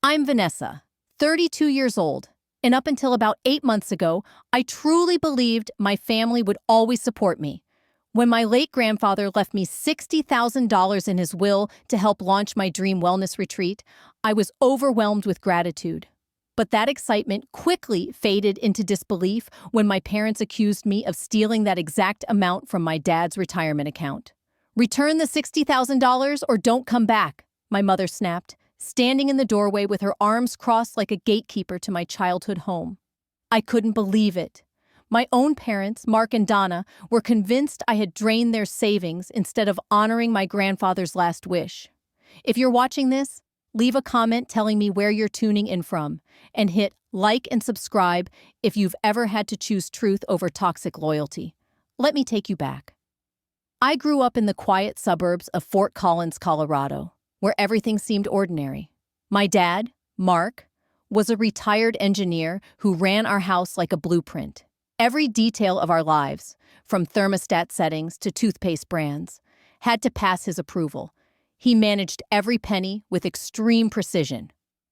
I'm Vanessa, 32 years old, and up until about 8 months ago, I truly believed my family would always support me. When my late grandfather left me $60,000 in his will to help launch my dream wellness retreat, I was overwhelmed with gratitude. But that excitement quickly faded into disbelief when my parents accused me of stealing that exact amount from my dad's retirement account. "Return the $60,000 or don't come back," my mother snapped, standing in the doorway with her arms crossed like a gatekeeper to my childhood home. I couldn't believe it. My own parents, Mark and Donna, were convinced I had drained their savings instead of honoring my grandfather's last wish. If you're watching this, leave a comment telling me where you're tuning in from, and hit like and subscribe if you've ever had to choose truth over toxic loyalty. Let me take you back. I grew up in the quiet suburbs of Fort Collins, Colorado, where everything seemed ordinary. My dad, Mark, was a retired engineer who ran our house like a blueprint. Every detail of our lives, from thermostat settings to toothpaste brands, had to pass his approval. He managed every penny with extreme precision.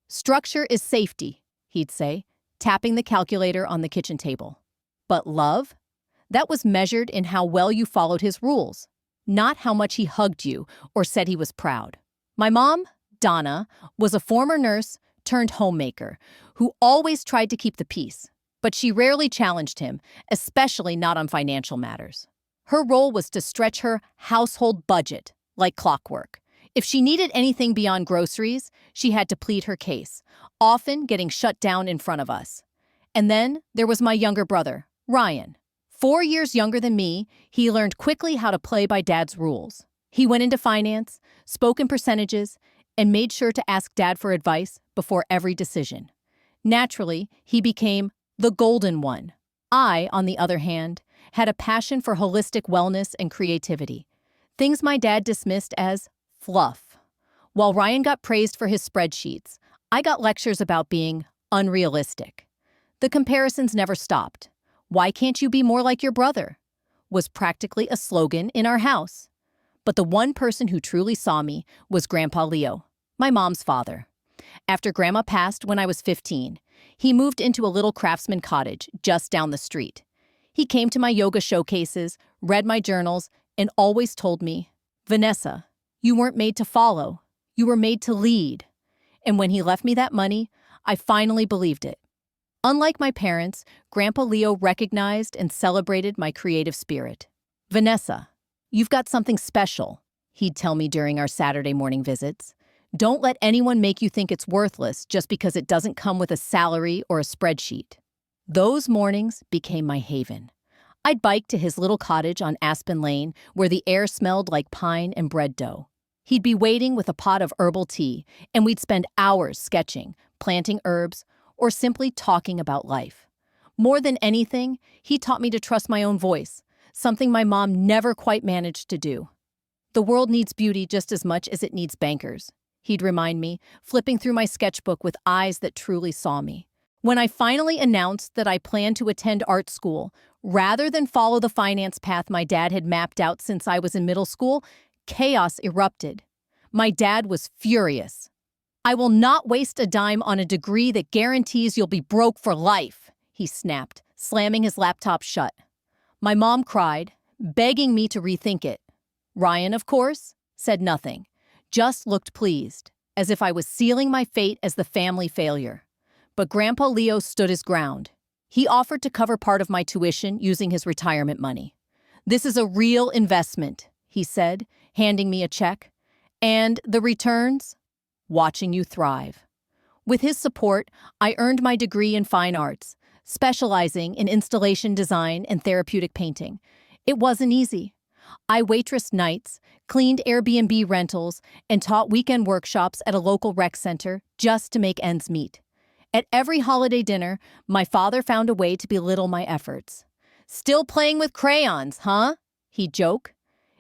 "Structure is safety," he'd say, tapping the calculator on the kitchen table. But love? That was measured in how well you followed his rules, not how much he hugged you or said he was proud. My mom, Donna, was a former nurse turned homemaker who always tried to keep the peace, but she rarely challenged him, especially not on financial matters. Her role was to stretch her household budget like clockwork. If she needed anything beyond groceries, she had to plead her case, often getting shut down in front of us. And then there was my younger brother, Ryan. 4 years younger than me, he learned quickly how to play by Dad's rules. He went into finance, spoke in percentages, and made sure to ask Dad for advice before every decision. Naturally, he became the golden one. I, on the other hand, had a passion for holistic wellness and creativity, things my dad dismissed as fluff. While Ryan got praised for his spreadsheets, I got lectures about being unrealistic. The comparisons never stopped. "Why can't you be more like your brother?" was practically a slogan in our house. But the one person who truly saw me was Grandpa Leo, my mom's father. After Grandma passed when I was 15, he moved into a little craftsman cottage just down the street. He came to my yoga showcases, read my journals, and always told me, "Vanessa, you weren't made to follow. You were made to lead." And when he left me that money, I finally believed it. Unlike my parents, Grandpa Leo recognized and celebrated my creative spirit. "Vanessa, you've got something special," he'd tell me during our Saturday morning visits. "Don't let anyone make you think it's worthless just because it doesn't come with a salary or a spreadsheet." Those mornings became my haven. I'd bike to his little cottage on Aspen Lane where the air smelled like pine and bread dough. He'd be waiting with a pot of herbal tea, and we'd spend hours sketching, planting herbs, or simply talking about life. More than anything, he taught me to trust my own voice, something my mom never quite managed to do. "The world needs beauty just as much as it needs bankers," he'd remind me, flipping through my sketchbook with eyes that truly saw me. When I finally announced that I planned to attend art school, rather than follow the finance path my dad had mapped out since I was in middle school, chaos erupted. My dad was furious. "I will not waste a dime on a degree that guarantees you'll be broke for life," he snapped, slamming his laptop shut. My mom cried, begging me to rethink it. Ryan, of course, said nothing, just looked pleased, as if I was sealing my fate as the family failure. But Grandpa Leo stood his ground. He offered to cover part of my tuition using his retirement money. "This is a real investment," he said, handing me a check. "And the returns? Watching you thrive." With his support, I earned my degree in fine arts, specializing in installation design and therapeutic painting. It wasn't easy. I waitressed nights, cleaned Airbnb rentals, and taught weekend workshops at a local rec center just to make ends meet. At every holiday dinner, my father found a way to belittle my efforts. "Still playing with crayons, huh?" he'd joke.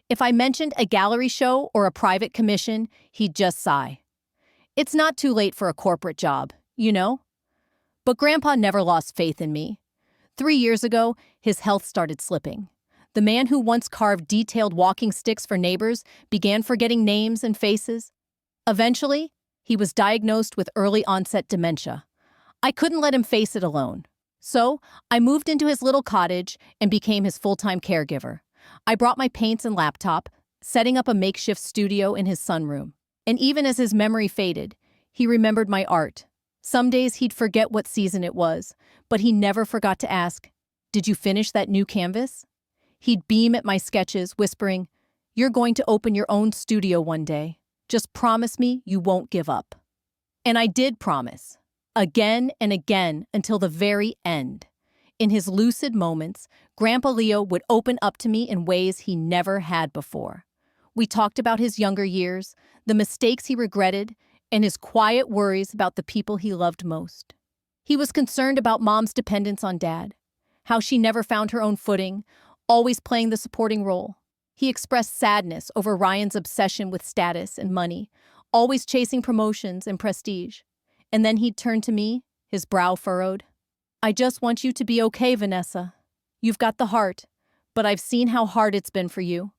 If I mentioned a gallery show or a private commission, he'd just sigh. "It's not too late for a corporate job, you know?" But Grandpa never lost faith in me. 3 years ago, his health started slipping. The man who once carved detailed walking sticks for neighbors began forgetting names and faces. Eventually, He was diagnosed with early-onset dementia. I couldn't let him face it alone. So, I moved into his little cottage and became his full-time caregiver. I brought my paints and laptop, setting up a makeshift studio in his sunroom. And even as his memory faded, he remembered my art. Some days he'd forget what season it was, but he never forgot to ask, "Did you finish that new canvas?" He'd beam at my sketches, whispering, "You're going to open your own studio one day. Just promise me you won't give up." And I did promise. Again and again until the very end. In his lucid moments, Grandpa Leo would open up to me in ways he never had before. We talked about his younger years, the mistakes he regretted, and his quiet worries about the people he loved most. He was concerned about Mom's dependence on Dad, how she never found her own footing, always playing the supporting role. He expressed sadness over Ryan's obsession with status and money, always chasing promotions and prestige. And then he'd turn to me, his brow furrowed. "I just want you to be okay, Vanessa. You've got the heart, but I've seen how hard it's been for you."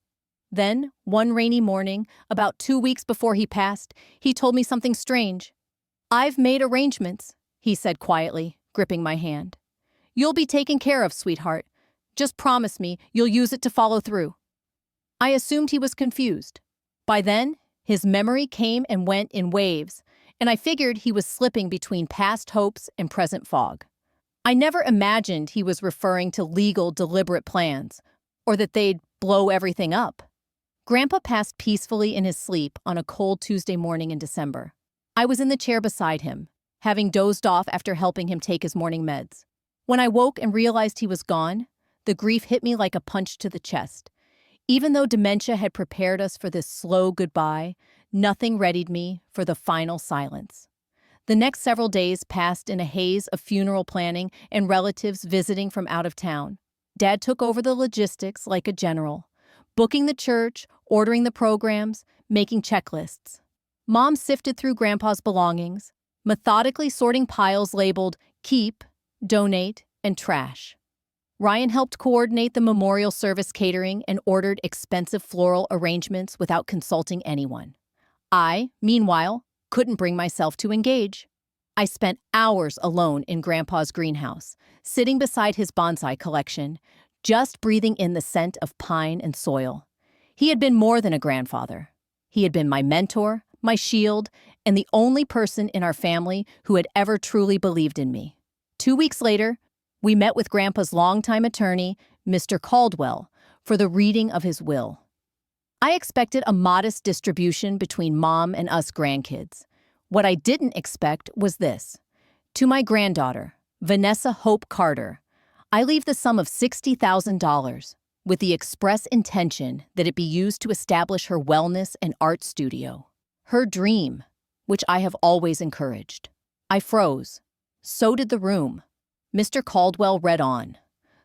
Then, one rainy morning, about 2 weeks before he passed, he told me something strange. "I've made arrangements," he said quietly, gripping my hand. "You'll be taken care of, sweetheart. Just promise me you'll use it to follow through." I assumed he was confused. By then, his memory came and went in waves, and I figured he was slipping between past hopes and present fog. I never imagined he was referring to legal, deliberate plans, or that they'd blow everything up. Grandpa passed peacefully in his sleep on a cold Tuesday morning in December. I was in the chair beside him, having dozed off after helping him take his morning meds. When I woke and realized he was gone, the grief hit me like a punch to the chest. Even though dementia had prepared us for this slow goodbye, nothing readied me for the final silence. The next several days passed in a haze of funeral planning and relatives visiting from out of town. Dad took over the logistics like a general, booking the church, ordering the programs, making checklists. Mom sifted through Grandpa's belongings, methodically sorting piles labeled keep, donate, and trash. Ryan helped coordinate the memorial service catering and ordered expensive floral arrangements without consulting anyone. I, meanwhile, couldn't bring myself to engage. I spent hours alone in Grandpa's greenhouse, sitting beside his bonsai collection, just breathing in the scent of pine and soil. He had been more than a grandfather. He had been my mentor, my shield, and the only person in our family who had ever truly believed in me. 2 weeks later, we met with Grandpa's longtime attorney, Mr. Caldwell, for the reading of his will. I expected a modest distribution between Mom and us grandkids. What I didn't expect was this. To my granddaughter, Vanessa Hope Carter, I leave the sum of $60,000 with the express intention that it be used to establish her wellness and art studio. Her dream, which I have always encouraged. I froze. So did the room. Mr. Caldwell read on.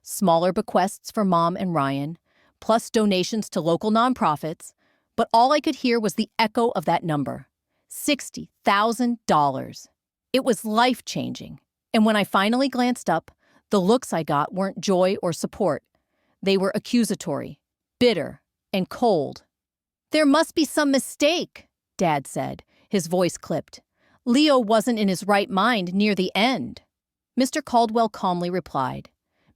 Smaller bequests for Mom and Ryan, plus donations to local nonprofits, but all I could hear was the echo of that number. $60,000. It was life-changing, and when I finally glanced up, the looks I got weren't joy or support. They were accusatory, bitter, and cold. "There must be some mistake," Dad said, his voice clipped. "Leo wasn't in his right mind near the end." Mr. Caldwell calmly replied,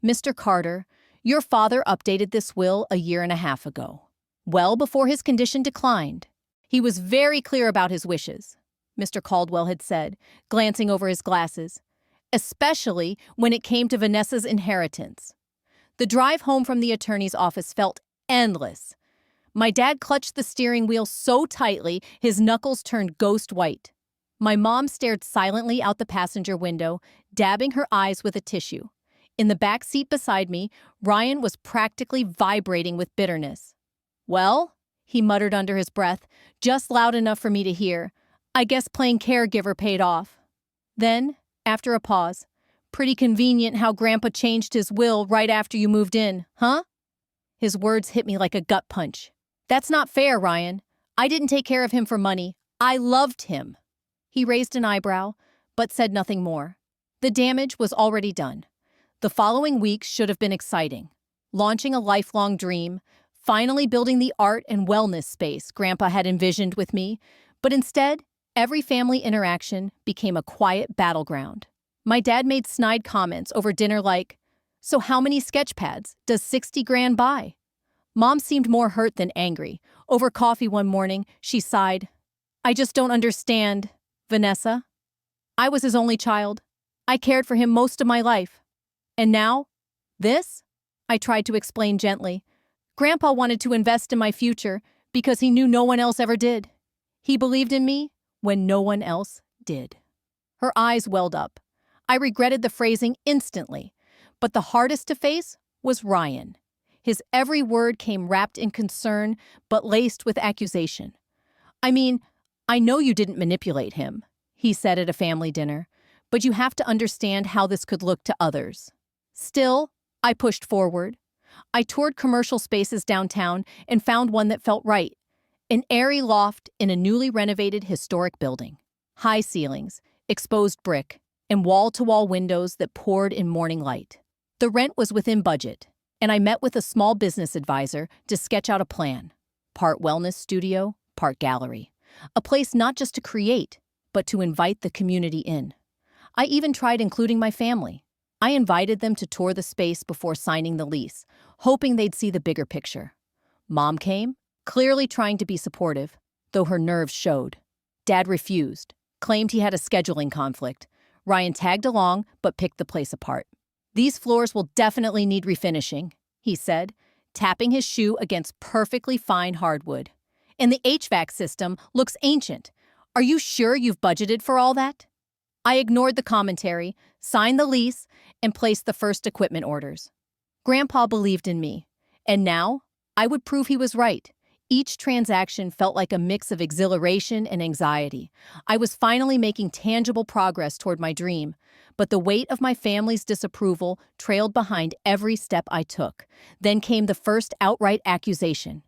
"Mr. Carter, your father updated this will a 1.5 years ago, well before his condition declined. He was very clear about his wishes," Mr. Caldwell had said, glancing over his glasses, "especially when it came to Vanessa's inheritance." The drive home from the attorney's office felt endless. My dad clutched the steering wheel so tightly his knuckles turned ghost white. My mom stared silently out the passenger window, dabbing her eyes with a tissue. In the back seat beside me, Ryan was practically vibrating with bitterness. "Well," he muttered under his breath, just loud enough for me to hear, "I guess playing caregiver paid off." Then, after a pause, "Pretty convenient how Grandpa changed his will right after you moved in, huh?" His words hit me like a gut punch. "That's not fair, Ryan. I didn't take care of him for money. I loved him." He raised an eyebrow, but said nothing more. The damage was already done. The following weeks should have been exciting. Launching a lifelong dream, finally building the art and wellness space Grandpa had envisioned with me, but instead, Every family interaction became a quiet battleground. My dad made snide comments over dinner like, "So how many sketch pads does 60 grand buy?" Mom seemed more hurt than angry. Over coffee one morning, she sighed. "I just don't understand, Vanessa. I was his only child. I cared for him most of my life. And now, this?" I tried to explain gently. "Grandpa wanted to invest in my future because he knew no one else ever did. He believed in me when no one else did." Her eyes welled up. I regretted the phrasing instantly, but the hardest to face was Ryan. His every word came wrapped in concern, but laced with accusation. "I mean, I know you didn't manipulate him," he said at a family dinner, "but you have to understand how this could look to others." Still, I pushed forward. I toured commercial spaces downtown and found one that felt right. An airy loft in a newly renovated historic building. High ceilings, exposed brick, and wall-to-wall windows that poured in morning light. The rent was within budget, and I met with a small business advisor to sketch out a plan. Part wellness studio, part gallery. A place not just to create, but to invite the community in. I even tried including my family. I invited them to tour the space before signing the lease, hoping they'd see the bigger picture. Mom came, clearly trying to be supportive, though her nerves showed. Dad refused, claimed he had a scheduling conflict. Ryan tagged along, but picked the place apart. "These floors will definitely need refinishing," he said, tapping his shoe against perfectly fine hardwood. "And the HVAC system looks ancient. Are you sure you've budgeted for all that?" I ignored the commentary, signed the lease, and placed the first equipment orders. Grandpa believed in me, and now I would prove he was right. Each transaction felt like a mix of exhilaration and anxiety. I was finally making tangible progress toward my dream, but the weight of my family's disapproval trailed behind every step I took. Then came the first outright accusation.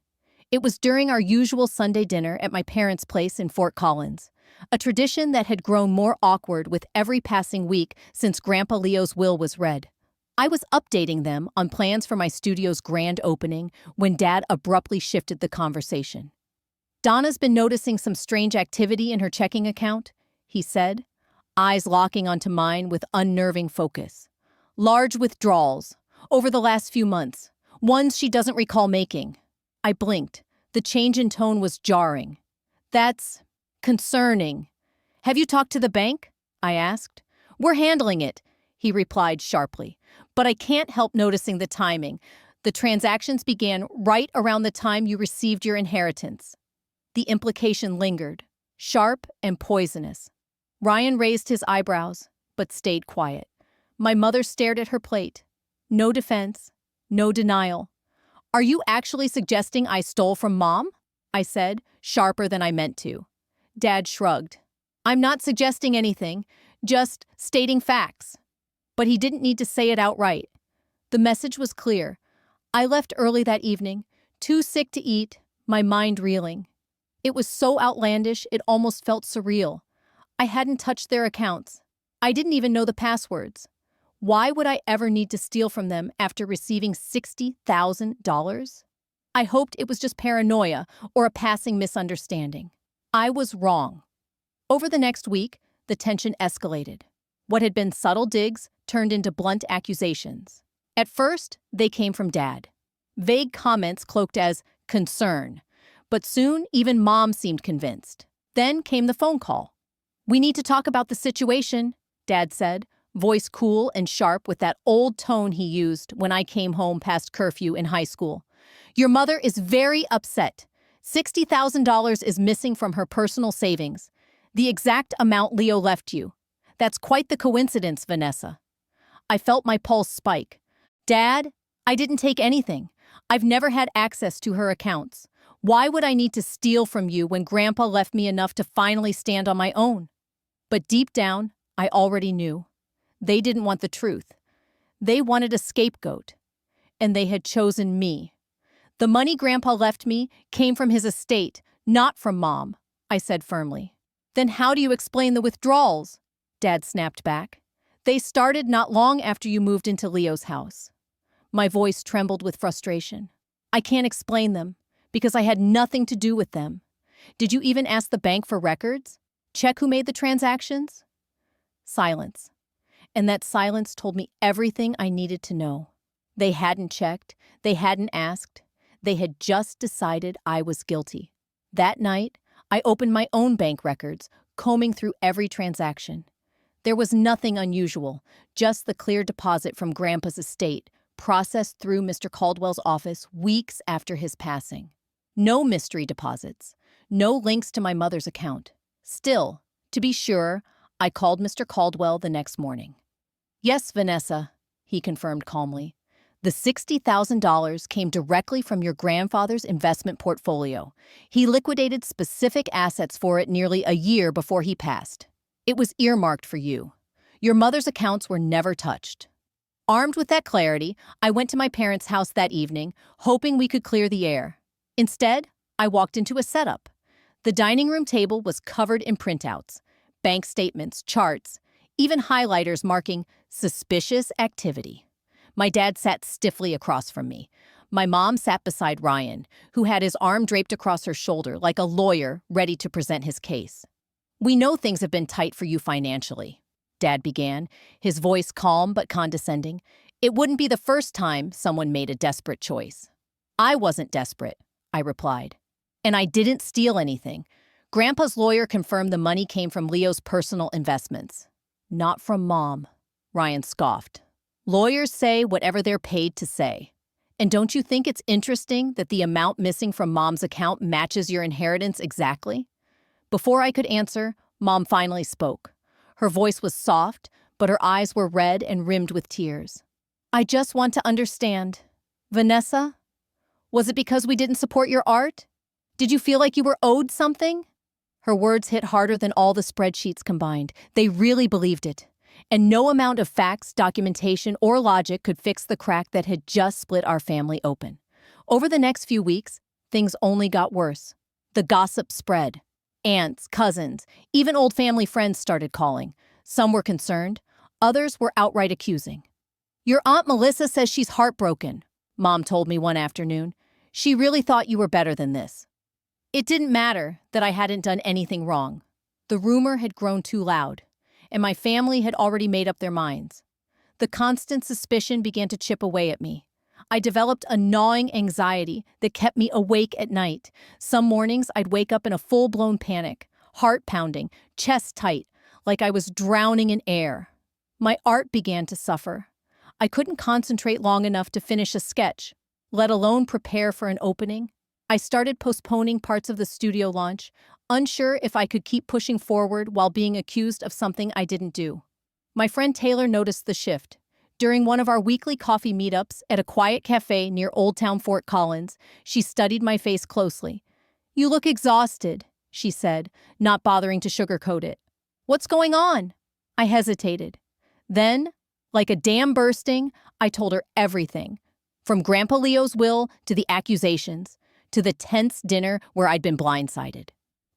It was during our usual Sunday dinner at my parents' place in Fort Collins, a tradition that had grown more awkward with every passing week since Grandpa Leo's will was read. I was updating them on plans for my studio's grand opening when Dad abruptly shifted the conversation. "Donna's been noticing some strange activity in her checking account," he said, eyes locking onto mine with unnerving focus. "Large withdrawals over the last few months, ones she doesn't recall making." I blinked. The change in tone was jarring. "That's concerning. Have you talked to the bank?" I asked. "We're handling it," he replied sharply. "But I can't help noticing the timing. The transactions began right around the time you received your inheritance." The implication lingered, sharp and poisonous. Ryan raised his eyebrows, but stayed quiet. My mother stared at her plate. No defense, no denial. "Are you actually suggesting I stole from Mom?" I said, sharper than I meant to. Dad shrugged. "I'm not suggesting anything, just stating facts." But he didn't need to say it outright. The message was clear. I left early that evening, too sick to eat, my mind reeling. It was so outlandish it almost felt surreal. I hadn't touched their accounts. I didn't even know the passwords. Why would I ever need to steal from them after receiving $60,000? I hoped it was just paranoia or a passing misunderstanding. I was wrong. Over the next week, the tension escalated. What had been subtle digs turned into blunt accusations. At first, they came from Dad. Vague comments cloaked as concern. But soon, even Mom seemed convinced. Then came the phone call. "We need to talk about the situation," Dad said, voice cool and sharp with that old tone he used when I came home past curfew in high school. "Your mother is very upset. $60,000 is missing from her personal savings, the exact amount Leo left you. That's quite the coincidence, Vanessa." I felt my pulse spike. "Dad, I didn't take anything. I've never had access to her accounts. Why would I need to steal from you when Grandpa left me enough to finally stand on my own?" But deep down, I already knew. They didn't want the truth. They wanted a scapegoat. And they had chosen me. "The money Grandpa left me came from his estate, not from Mom," I said firmly. "Then how do you explain the withdrawals?" Dad snapped back. "They started not long after you moved into Leo's house." My voice trembled with frustration. "I can't explain them, because I had nothing to do with them. Did you even ask the bank for records?" Check who made the transactions? Silence. And that silence told me everything I needed to know. They hadn't checked. They hadn't asked. They had just decided I was guilty. That night, I opened my own bank records, combing through every transaction. There was nothing unusual, just the clear deposit from Grandpa's estate, processed through Mr. Caldwell's office weeks after his passing. No mystery deposits, no links to my mother's account. Still, to be sure, I called Mr. Caldwell the next morning. "Yes, Vanessa," he confirmed calmly. "The $60,000 came directly from your grandfather's investment portfolio. He liquidated specific assets for it nearly a year before he passed. It was earmarked for you. Your mother's accounts were never touched." Armed with that clarity, I went to my parents' house that evening, hoping we could clear the air. Instead, I walked into a setup. The dining room table was covered in printouts, bank statements, charts, even highlighters marking suspicious activity. My dad sat stiffly across from me. My mom sat beside Ryan, who had his arm draped across her shoulder like a lawyer ready to present his case. "We know things have been tight for you financially," Dad began, his voice calm but condescending. "It wouldn't be the first time someone made a desperate choice." "I wasn't desperate," I replied. "And I didn't steal anything. Grandpa's lawyer confirmed the money came from Leo's personal investments." "Not from Mom," Ryan scoffed. "Lawyers say whatever they're paid to say. And don't you think it's interesting that the amount missing from Mom's account matches your inheritance exactly?" Before I could answer, Mom finally spoke. Her voice was soft, but her eyes were red and rimmed with tears. "I just want to understand. Vanessa, was it because we didn't support your art? Did you feel like you were owed something?" Her words hit harder than all the spreadsheets combined. They really believed it. And no amount of facts, documentation, or logic could fix the crack that had just split our family open. Over the next few weeks, things only got worse. The gossip spread. Aunts, cousins, even old family friends started calling. Some were concerned. Others were outright accusing. "Your Aunt Melissa says she's heartbroken," Mom told me one afternoon. "She really thought you were better than this." It didn't matter that I hadn't done anything wrong. The rumor had grown too loud, and my family had already made up their minds. The constant suspicion began to chip away at me. I developed a gnawing anxiety that kept me awake at night. Some mornings I'd wake up in a full-blown panic, heart pounding, chest tight, like I was drowning in air. My art began to suffer. I couldn't concentrate long enough to finish a sketch, let alone prepare for an opening. I started postponing parts of the studio launch, unsure if I could keep pushing forward while being accused of something I didn't do. My friend Taylor noticed the shift. During one of our weekly coffee meetups at a quiet cafe near Old Town Fort Collins, she studied my face closely. "You look exhausted," she said, not bothering to sugarcoat it. "What's going on?" I hesitated. Then, like a dam bursting, I told her everything. From Grandpa Leo's will to the accusations, to the tense dinner where I'd been blindsided.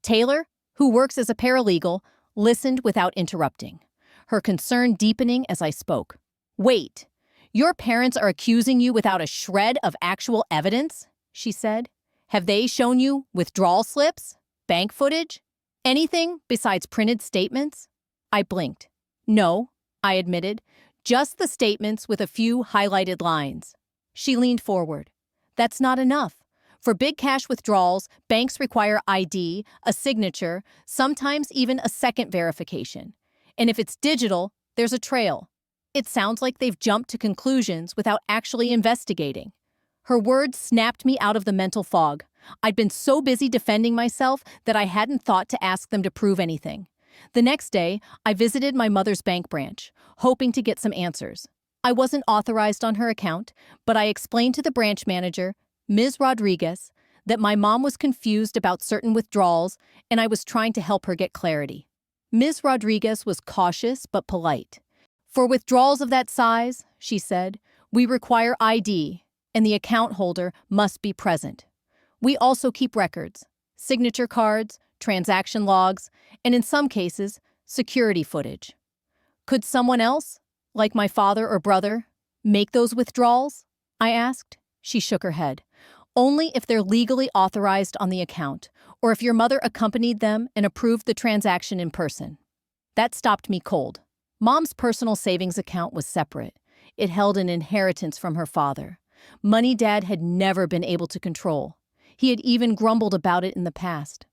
Taylor, who works as a paralegal, listened without interrupting, her concern deepening as I spoke. "Wait, your parents are accusing you without a shred of actual evidence?" she said. "Have they shown you withdrawal slips, bank footage, anything besides printed statements?" I blinked. "No," I admitted, "just the statements with a few highlighted lines." She leaned forward. "That's not enough. For big cash withdrawals, banks require ID, a signature, sometimes even a second verification. And if it's digital, there's a trail. It sounds like they've jumped to conclusions without actually investigating." Her words snapped me out of the mental fog. I'd been so busy defending myself that I hadn't thought to ask them to prove anything. The next day, I visited my mother's bank branch, hoping to get some answers. I wasn't authorized on her account, but I explained to the branch manager, Ms. Rodriguez, that my mom was confused about certain withdrawals and I was trying to help her get clarity. Ms. Rodriguez was cautious but polite. "For withdrawals of that size," she said, "we require ID, and the account holder must be present. We also keep records, signature cards, transaction logs, and in some cases, security footage." "Could someone else, like my father or brother, make those withdrawals?" I asked. She shook her head. Only if they're legally authorized on the account, or if your mother accompanied them and approved the transaction in person. That stopped me cold. Mom's personal savings account was separate. It held an inheritance from her father. Money Dad had never been able to control. He had even grumbled about it in the past.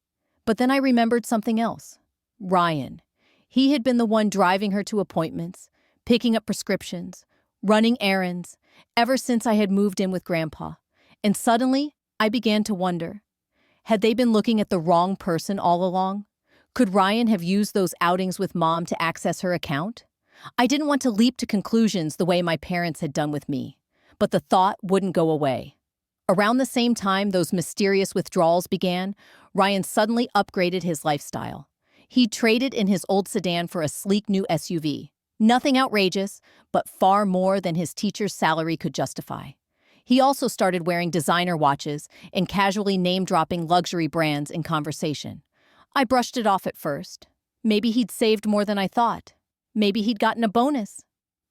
But then I remembered something else. Ryan. He had been the one driving her to appointments, picking up prescriptions, running errands, ever since I had moved in with Grandpa. And suddenly, I began to wonder, had they been looking at the wrong person all along? Could Ryan have used those outings with Mom to access her account? I didn't want to leap to conclusions the way my parents had done with me, but the thought wouldn't go away. Around the same time those mysterious withdrawals began, Ryan suddenly upgraded his lifestyle. He traded in his old sedan for a sleek new SUV. Nothing outrageous, but far more than his teacher's salary could justify. He also started wearing designer watches and casually name-dropping luxury brands in conversation. I brushed it off at first. Maybe he'd saved more than I thought. Maybe he'd gotten a bonus.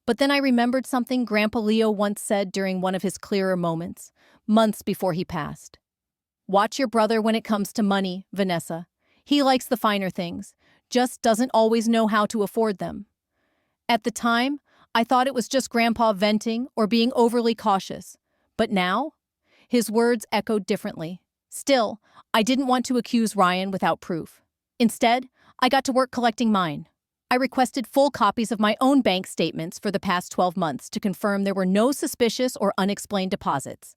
But then I remembered something Grandpa Leo once said during one of his clearer moments, months before he passed. Watch your brother when it comes to money, Vanessa. He likes the finer things, just doesn't always know how to afford them. At the time, I thought it was just Grandpa venting or being overly cautious. But now, his words echoed differently. Still, I didn't want to accuse Ryan without proof. Instead, I got to work collecting mine. I requested full copies of my own bank statements for the past 12 months to confirm there were no suspicious or unexplained deposits.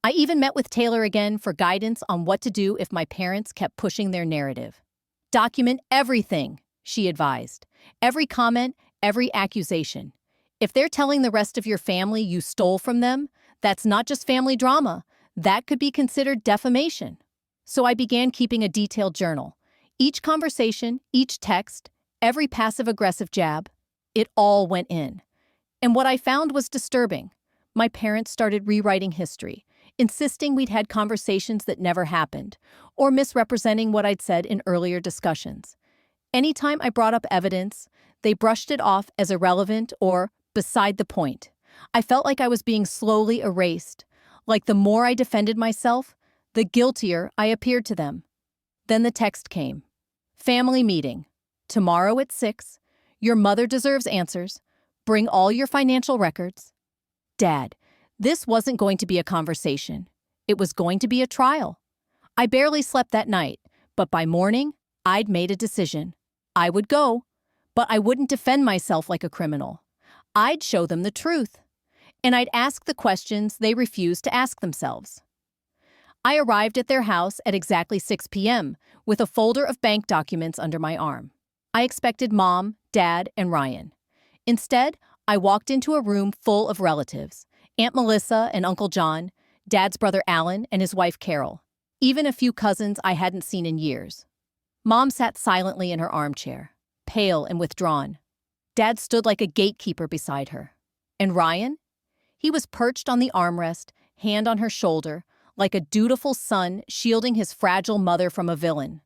I even met with Taylor again for guidance on what to do if my parents kept pushing their narrative. Document everything, she advised. Every comment, every accusation. If they're telling the rest of your family you stole from them, that's not just family drama. That could be considered defamation. So I began keeping a detailed journal. Each conversation, each text, every passive-aggressive jab, it all went in. And what I found was disturbing. My parents started rewriting history, insisting we'd had conversations that never happened, or misrepresenting what I'd said in earlier discussions. Anytime I brought up evidence, they brushed it off as irrelevant or beside the point. I felt like I was being slowly erased, like the more I defended myself, the guiltier I appeared to them. Then the text came. Family meeting. Tomorrow at 6. Your mother deserves answers. Bring all your financial records. Dad, this wasn't going to be a conversation. It was going to be a trial. I barely slept that night, but by morning, I'd made a decision. I would go, but I wouldn't defend myself like a criminal. I'd show them the truth. And I'd ask the questions they refused to ask themselves. I arrived at their house at exactly 6 p.m. with a folder of bank documents under my arm. I expected Mom, Dad, and Ryan. Instead, I walked into a room full of relatives, Aunt Melissa and Uncle John, Dad's brother Alan and his wife Carol, even a few cousins I hadn't seen in years. Mom sat silently in her armchair, pale and withdrawn. Dad stood like a gatekeeper beside her. And Ryan? He was perched on the armrest, hand on her shoulder, like a dutiful son shielding his fragile mother from a villain.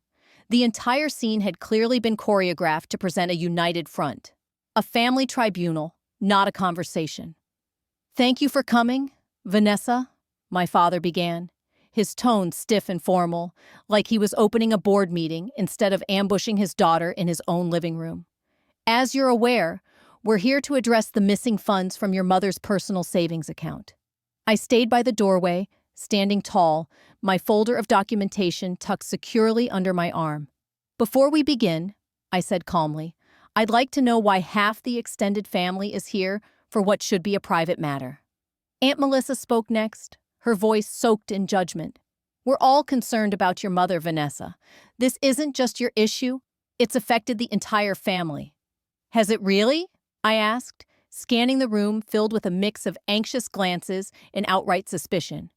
The entire scene had clearly been choreographed to present a united front. A family tribunal, not a conversation. "Thank you for coming, Vanessa," my father began, his tone stiff and formal, like he was opening a board meeting instead of ambushing his daughter in his own living room. "As you're aware, we're here to address the missing funds from your mother's personal savings account." I stayed by the doorway, standing tall, my folder of documentation tucked securely under my arm. "Before we begin," I said calmly, "I'd like to know why half the extended family is here for what should be a private matter." Aunt Melissa spoke next, her voice soaked in judgment. "We're all concerned about your mother, Vanessa. This isn't just your issue, it's affected the entire family." "Has it really?" I asked, scanning the room filled with a mix of anxious glances and outright suspicion.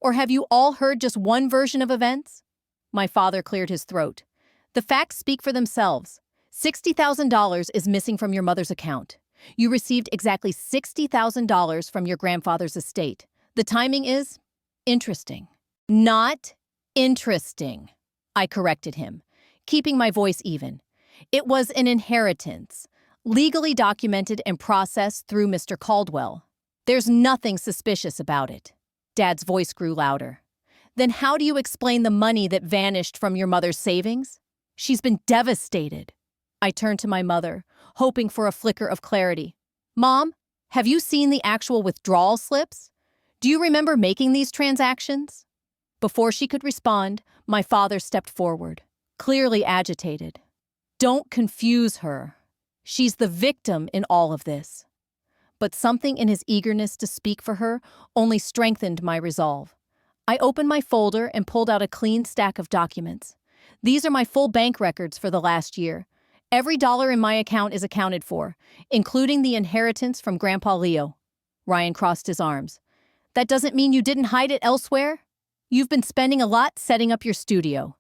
"Or have you all heard just one version of events?" My father cleared his throat. "The facts speak for themselves. $60,000 is missing from your mother's account. You received exactly $60,000 from your grandfather's estate. The timing is interesting." "Not interesting," I corrected him, keeping my voice even. "It was an inheritance, legally documented and processed through Mr. Caldwell. There's nothing suspicious about it." Dad's voice grew louder. Then how do you explain the money that vanished from your mother's savings? She's been devastated. I turned to my mother, hoping for a flicker of clarity. Mom, have you seen the actual withdrawal slips? Do you remember making these transactions? Before she could respond, my father stepped forward, clearly agitated. Don't confuse her. She's the victim in all of this. But something in his eagerness to speak for her only strengthened my resolve. I opened my folder and pulled out a clean stack of documents. These are my full bank records for the last year. Every dollar in my account is accounted for, including the inheritance from Grandpa Leo. Ryan crossed his arms. That doesn't mean you didn't hide it elsewhere? You've been spending a lot setting up your studio.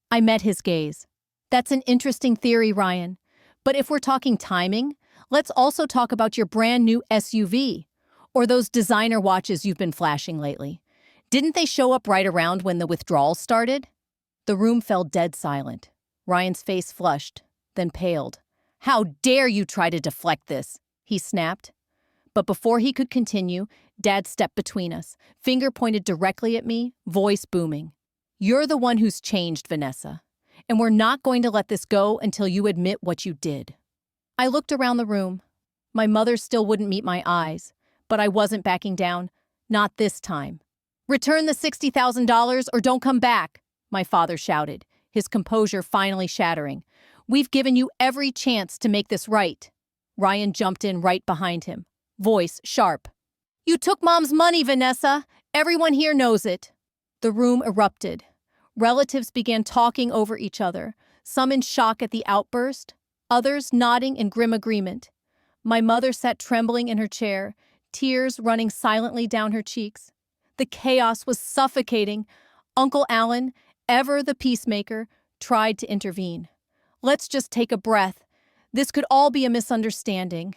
I met his gaze. That's an interesting theory, Ryan. But if we're talking timing, let's also talk about your brand new SUV, or those designer watches you've been flashing lately. Didn't they show up right around when the withdrawal started? The room fell dead silent. Ryan's face flushed, then paled. How dare you try to deflect this? He snapped. But before he could continue, Dad stepped between us, finger pointed directly at me, voice booming. You're the one who's changed, Vanessa, and we're not going to let this go until you admit what you did. I looked around the room. My mother still wouldn't meet my eyes, but I wasn't backing down. Not this time. Return the $60,000 or don't come back, my father shouted, his composure finally shattering. We've given you every chance to make this right. Ryan jumped in right behind him, voice sharp. You took Mom's money, Vanessa. Everyone here knows it. The room erupted. Relatives began talking over each other, some in shock at the outburst, others nodding in grim agreement. My mother sat trembling in her chair, tears running silently down her cheeks. The chaos was suffocating. Uncle Alan, ever the peacemaker, tried to intervene. Let's just take a breath. This could all be a misunderstanding.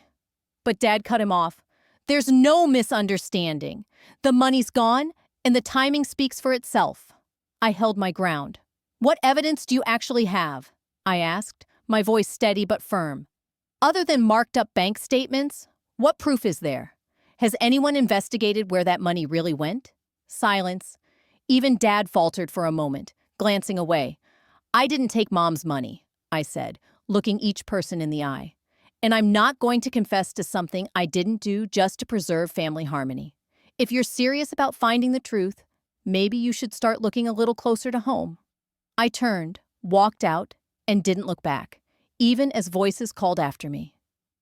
But Dad cut him off. There's no misunderstanding. The money's gone, and the timing speaks for itself. I held my ground. What evidence do you actually have? I asked, my voice steady but firm. Other than marked-up bank statements, what proof is there? Has anyone investigated where that money really went? Silence. Even Dad faltered for a moment, glancing away. I didn't take Mom's money, I said, looking each person in the eye. And I'm not going to confess to something I didn't do just to preserve family harmony. If you're serious about finding the truth, maybe you should start looking a little closer to home. I turned, walked out, and didn't look back, even as voices called after me.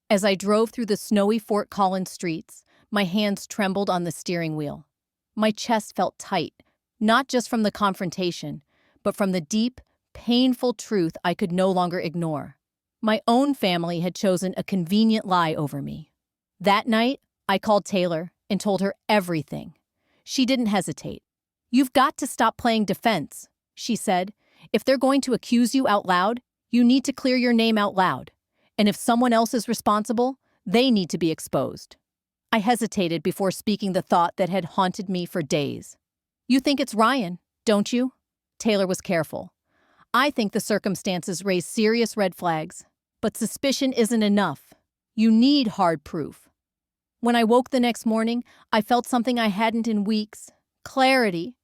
As I drove through the snowy Fort Collins streets, my hands trembled on the steering wheel. My chest felt tight, not just from the confrontation, but from the deep, painful truth I could no longer ignore. My own family had chosen a convenient lie over me. That night, I called Taylor and told her everything. She didn't hesitate. You've got to stop playing defense, she said. If they're going to accuse you out loud, you need to clear your name out loud. And if someone else is responsible, they need to be exposed. I hesitated before speaking the thought that had haunted me for days. You think it's Ryan, don't you? Taylor was careful. I think the circumstances raise serious red flags, but suspicion isn't enough. You need hard proof. When I woke the next morning, I felt something I hadn't in weeks. Clarity.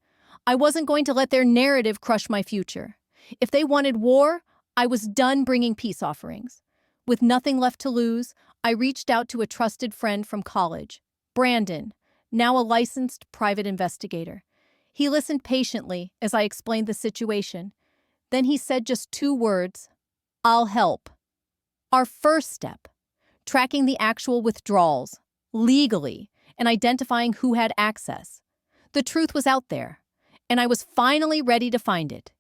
I wasn't going to let their narrative crush my future. If they wanted war, I was done bringing peace offerings. With nothing left to lose, I reached out to a trusted friend from college, Brandon, now a licensed private investigator. He listened patiently as I explained the situation. Then he said just 2 words, I'll help. Our first step, tracking the actual withdrawals, legally, and identifying who had access. The truth was out there, and I was finally ready to find it.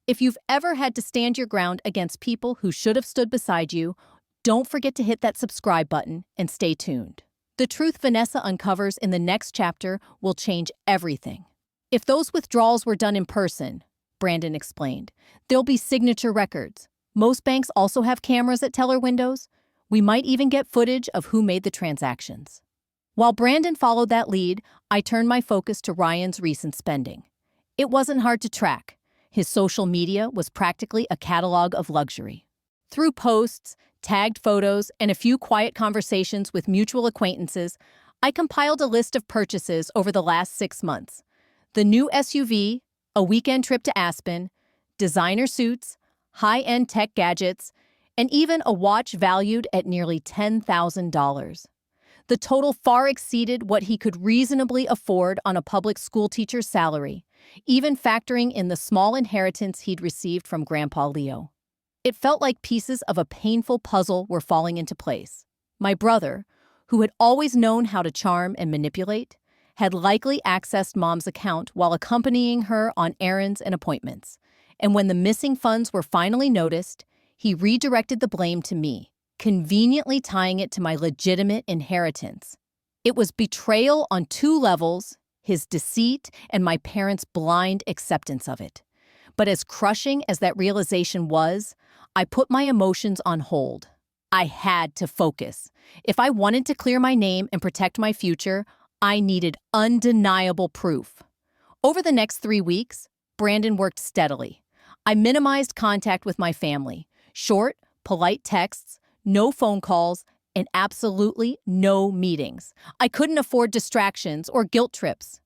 If you've ever had to stand your ground against people who should have stood beside you, don't forget to hit that subscribe button and stay tuned. The truth Vanessa uncovers in the next chapter will change everything. If those withdrawals were done in person, Brandon explained, there'll be signature records. Most banks also have cameras at teller windows. We might even get footage of who made the transactions. While Brandon followed that lead, I turned my focus to Ryan's recent spending. It wasn't hard to track. His social media was practically a catalog of luxury. Through posts, tagged photos, and a few quiet conversations with mutual acquaintances, I compiled a list of purchases over the last 6 months. The new SUV, A weekend trip to Aspen, designer suits, high-end tech gadgets, and even a watch valued at nearly $10,000. The total far exceeded what he could reasonably afford on a public school teacher's salary, even factoring in the small inheritance he'd received from Grandpa Leo. It felt like pieces of a painful puzzle were falling into place. My brother, who had always known how to charm and manipulate, had likely accessed Mom's account while accompanying her on errands and appointments. And when the missing funds were finally noticed, he redirected the blame to me, conveniently tying it to my legitimate inheritance. It was betrayal on two levels, his deceit and my parents' blind acceptance of it. But as crushing as that realization was, I put my emotions on hold. I had to focus. If I wanted to clear my name and protect my future, I needed undeniable proof. Over the next 3 weeks, Brandon worked steadily. I minimized contact with my family. Short, polite texts, no phone calls, and absolutely no meetings. I couldn't afford distractions or guilt trips.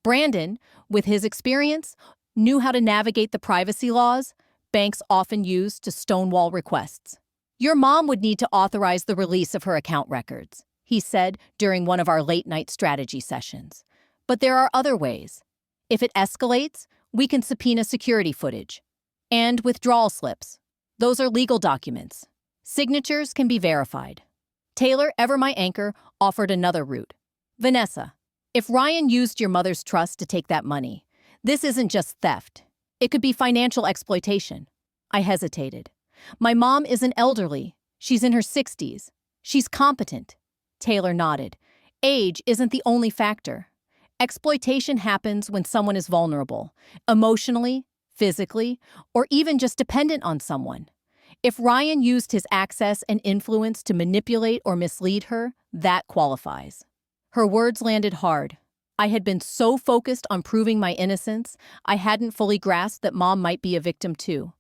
Brandon, with his experience, knew how to navigate the privacy laws banks often use to stonewall requests. "Your mom would need to authorize the release of her account records," he said during one of our late-night strategy sessions. "But there are other ways. If it escalates, we can subpoena security footage. And withdrawal slips. Those are legal documents. Signatures can be verified." Taylor, ever my anchor, offered another route. "Vanessa, if Ryan used your mother's trust to take that money, this isn't just theft. It could be financial exploitation." I hesitated. "My mom isn't elderly. She's in her 60s. She's competent." Taylor nodded. "Age isn't the only factor. Exploitation happens when someone is vulnerable, emotionally, physically, or even just dependent on someone. If Ryan used his access and influence to manipulate or mislead her, that qualifies." Her words landed hard. I had been so focused on proving my innocence, I hadn't fully grasped that Mom might be a victim too.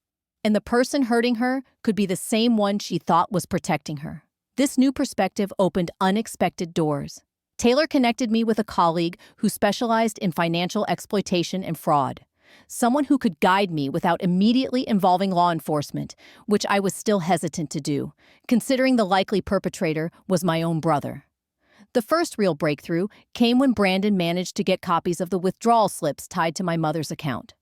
And the person hurting her could be the same one she thought was protecting her. This new perspective opened unexpected doors. Taylor connected me with a colleague who specialized in financial exploitation and fraud. Someone who could guide me without immediately involving law enforcement, which I was still hesitant to do, considering the likely perpetrator was my own brother. The first real breakthrough came when Brandon managed to get copies of the withdrawal slips tied to my mother's account.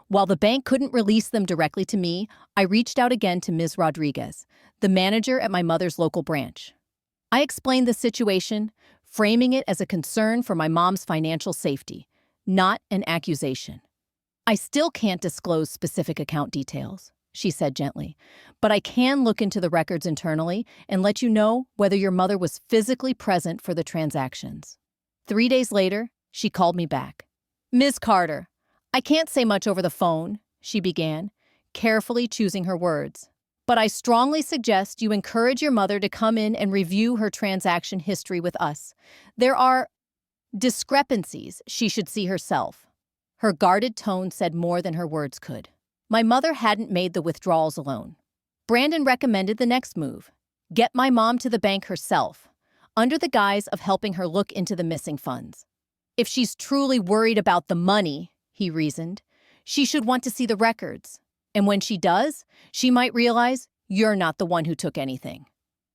While the bank couldn't release them directly to me, I reached out again to Ms. Rodriguez, the manager at my mother's local branch. I explained the situation, framing it as a concern for my mom's financial safety, not an accusation. "I still can't disclose specific account details," she said gently, "but I can look into the records internally and let you know whether your mother was physically present for the transactions." 3 days later, she called me back. "Ms. Carter, I can't say much over the phone," she began, carefully choosing her words. "But I strongly suggest you encourage your mother to come in and review her transaction history with us. There are discrepancies she should see herself." Her guarded tone said more than her words could. My mother hadn't made the withdrawals alone. Brandon recommended the next move: get my mom to the bank herself, under the guise of helping her look into the missing funds. "If she's truly worried about the money," he reasoned, "she should want to see the records. And when she does, she might realize you're not the one who took anything."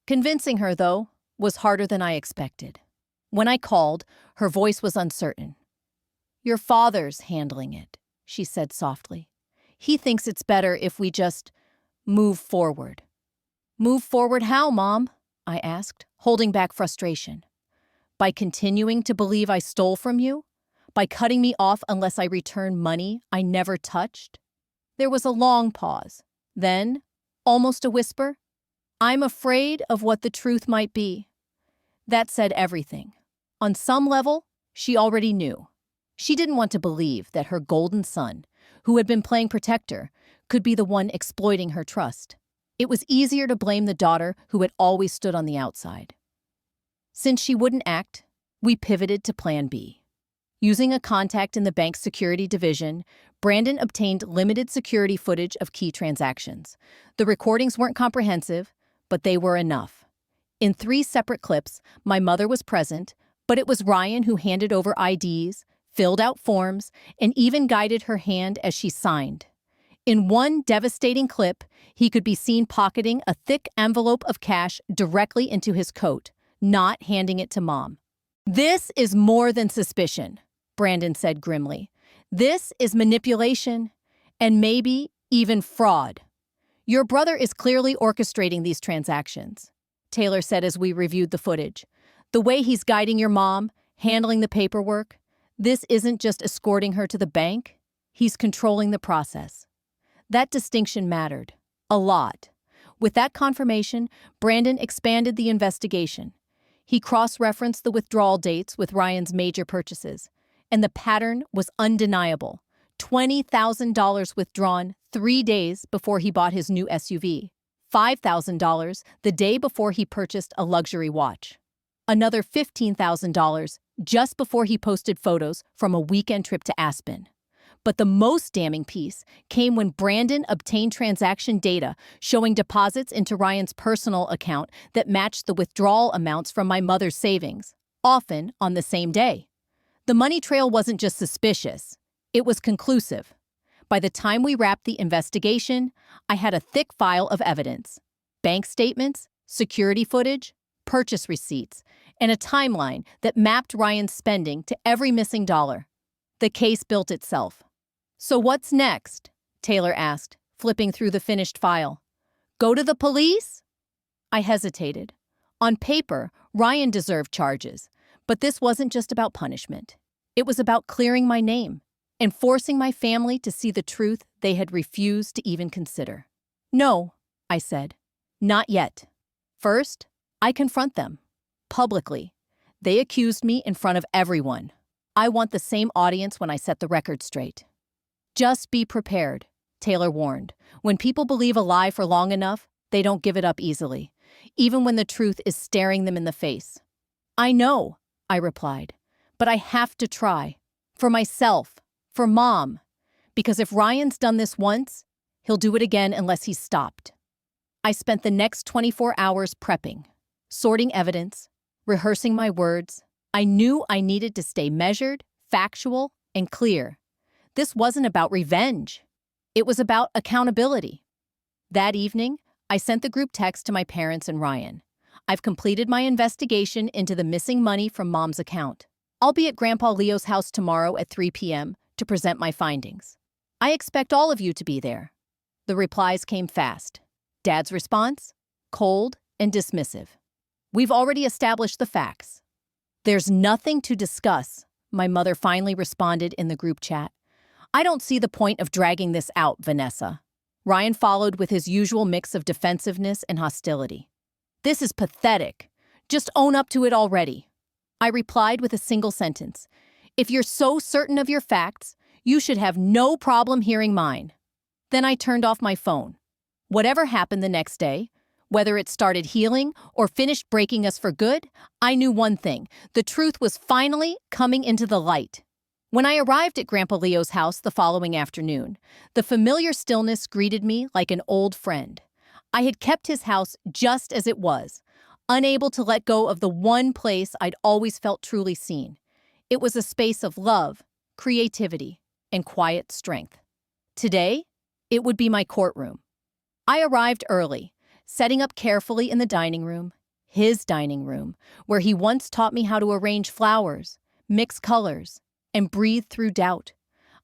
Convincing her, though, was harder than I expected. When I called, her voice was uncertain. "Your father's handling it," she said softly. "He thinks it's better if we just move forward." "Move forward how, Mom?" I asked, holding back frustration. "By continuing to believe I stole from you? By cutting me off unless I return money I never touched?" There was a long pause. Then, almost a whisper, "I'm afraid of what the truth might be." That said everything. On some level, she already knew. She didn't want to believe that her golden son, who had been playing protector, could be the one exploiting her trust. It was easier to blame the daughter who had always stood on the outside. Since she wouldn't act, we pivoted to Plan B. Using a contact in the bank's security division, Brandon obtained limited security footage of key transactions. The recordings weren't comprehensive, but they were enough. In 3 separate clips, my mother was present, but it was Ryan who handed over IDs, filled out forms, and even guided her hand as she signed. In one devastating clip, he could be seen pocketing a thick envelope of cash directly into his coat, not handing it to Mom. "This is more than suspicion," Brandon said grimly. "This is manipulation, and maybe even fraud. Your brother is clearly orchestrating these transactions," Taylor said as we reviewed the footage. "The way he's guiding your mom, handling the paperwork, this isn't just escorting her to the bank, he's controlling the process." That distinction mattered. A lot. With that confirmation, Brandon expanded the investigation. He cross-referenced the withdrawal dates with Ryan's major purchases, and the pattern was undeniable. $20,000 withdrawn 3 days before he bought his new SUV. $5,000 the day before he purchased a luxury watch. Another $15,000 just before he posted photos from a weekend trip to Aspen. But the most damning piece came when Brandon obtained transaction data showing deposits into Ryan's personal account that matched the withdrawal amounts from my mother's savings, often on the same day. The money trail wasn't just suspicious, it was conclusive. By the time we wrapped the investigation, I had a thick file of evidence: bank statements, security footage, purchase receipts, and a timeline that mapped Ryan's spending to every missing dollar. The case built itself. "So what's next?" Taylor asked, flipping through the finished file. "Go to the police?" I hesitated. On paper, Ryan deserved charges, but this wasn't just about punishment. It was about clearing my name and forcing my family to see the truth they had refused to even consider. "No," I said. "Not yet. First, I confront them. Publicly. They accused me in front of everyone. I want the same audience when I set the record straight." "Just be prepared," Taylor warned. "When people believe a lie for long enough, they don't give it up easily, even when the truth is staring them in the face." "I know," I replied, "but I have to try. For myself, for Mom. Because if Ryan's done this once, he'll do it again unless he's stopped." I spent the next 24 hours prepping, sorting evidence, rehearsing my words. I knew I needed to stay measured, factual, and clear. This wasn't about revenge. It was about accountability. That evening, I sent the group text to my parents and Ryan. "I've completed my investigation into the missing money from Mom's account. I'll be at Grandpa Leo's house tomorrow at 3 p.m. to present my findings. I expect all of you to be there." The replies came fast. Dad's response? Cold and dismissive. "We've already established the facts." "There's nothing to discuss," my mother finally responded in the group chat. "I don't see the point of dragging this out, Vanessa." Ryan followed with his usual mix of defensiveness and hostility. "This is pathetic. Just own up to it already." I replied with a single sentence. "If you're so certain of your facts, you should have no problem hearing mine." Then I turned off my phone. Whatever happened the next day, whether it started healing or finished breaking us for good, I knew one thing: the truth was finally coming into the light. When I arrived at Grandpa Leo's house the following afternoon, the familiar stillness greeted me like an old friend. I had kept his house just as it was, unable to let go of the one place I'd always felt truly seen. It was a space of love, creativity, and quiet strength. Today, it would be my courtroom. I arrived early, setting up carefully in the dining room, his dining room, where he once taught me how to arrange flowers, mix colors, and breathe through doubt.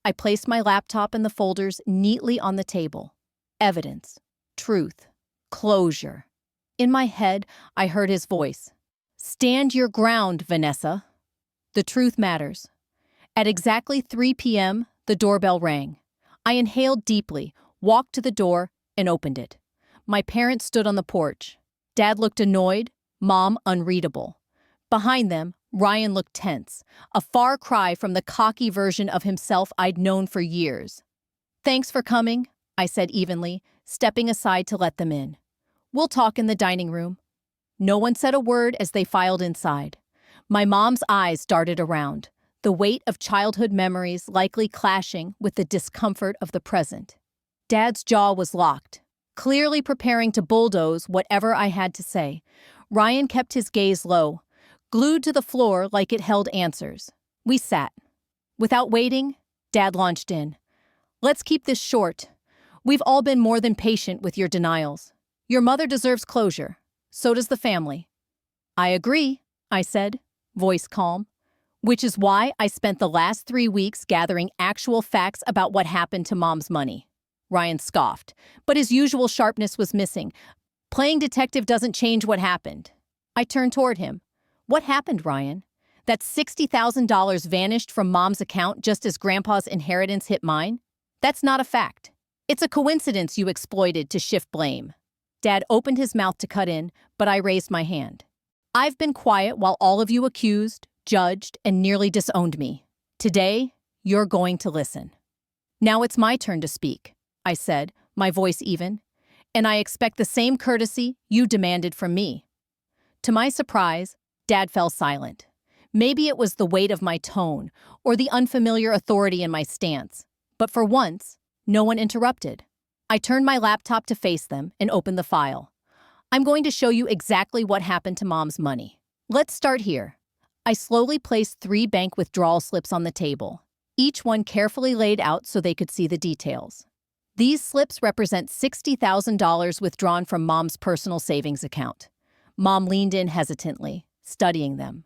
I placed my laptop and the folders neatly on the table. Evidence, truth, closure. In my head, I heard his voice. "Stand your ground, Vanessa. The truth matters." At exactly 3 p.m., the doorbell rang. I inhaled deeply, walked to the door, and opened it. My parents stood on the porch. Dad looked annoyed, Mom unreadable. Behind them, Ryan looked tense, a far cry from the cocky version of himself I'd known for years. "Thanks for coming," I said evenly, stepping aside to let them in. "We'll talk in the dining room." No one said a word as they filed inside. My mom's eyes darted around, the weight of childhood memories likely clashing with the discomfort of the present. Dad's jaw was locked, clearly preparing to bulldoze whatever I had to say. Ryan kept his gaze low, glued to the floor like it held answers. We sat. Without waiting, Dad launched in. Let's keep this short. We've all been more than patient with your denials. Your mother deserves closure. So does the family. I agree, I said, voice calm. Which is why I spent the last 3 weeks gathering actual facts about what happened to Mom's money. Ryan scoffed, but his usual sharpness was missing. Playing detective doesn't change what happened. I turned toward him. What happened, Ryan? That $60,000 vanished from Mom's account just as Grandpa's inheritance hit mine? That's not a fact. It's a coincidence you exploited to shift blame. Dad opened his mouth to cut in, but I raised my hand. I've been quiet while all of you accused, judged, and nearly disowned me. Today, you're going to listen. Now it's my turn to speak, I said, my voice even, and I expect the same courtesy you demanded from me. To my surprise, Dad fell silent. Maybe it was the weight of my tone or the unfamiliar authority in my stance, but for once, no one interrupted. I turned my laptop to face them and opened the file. I'm going to show you exactly what happened to Mom's money. Let's start here. I slowly placed 3 bank withdrawal slips on the table, each one carefully laid out so they could see the details. These slips represent $60,000 withdrawn from Mom's personal savings account. Mom leaned in hesitantly, studying them.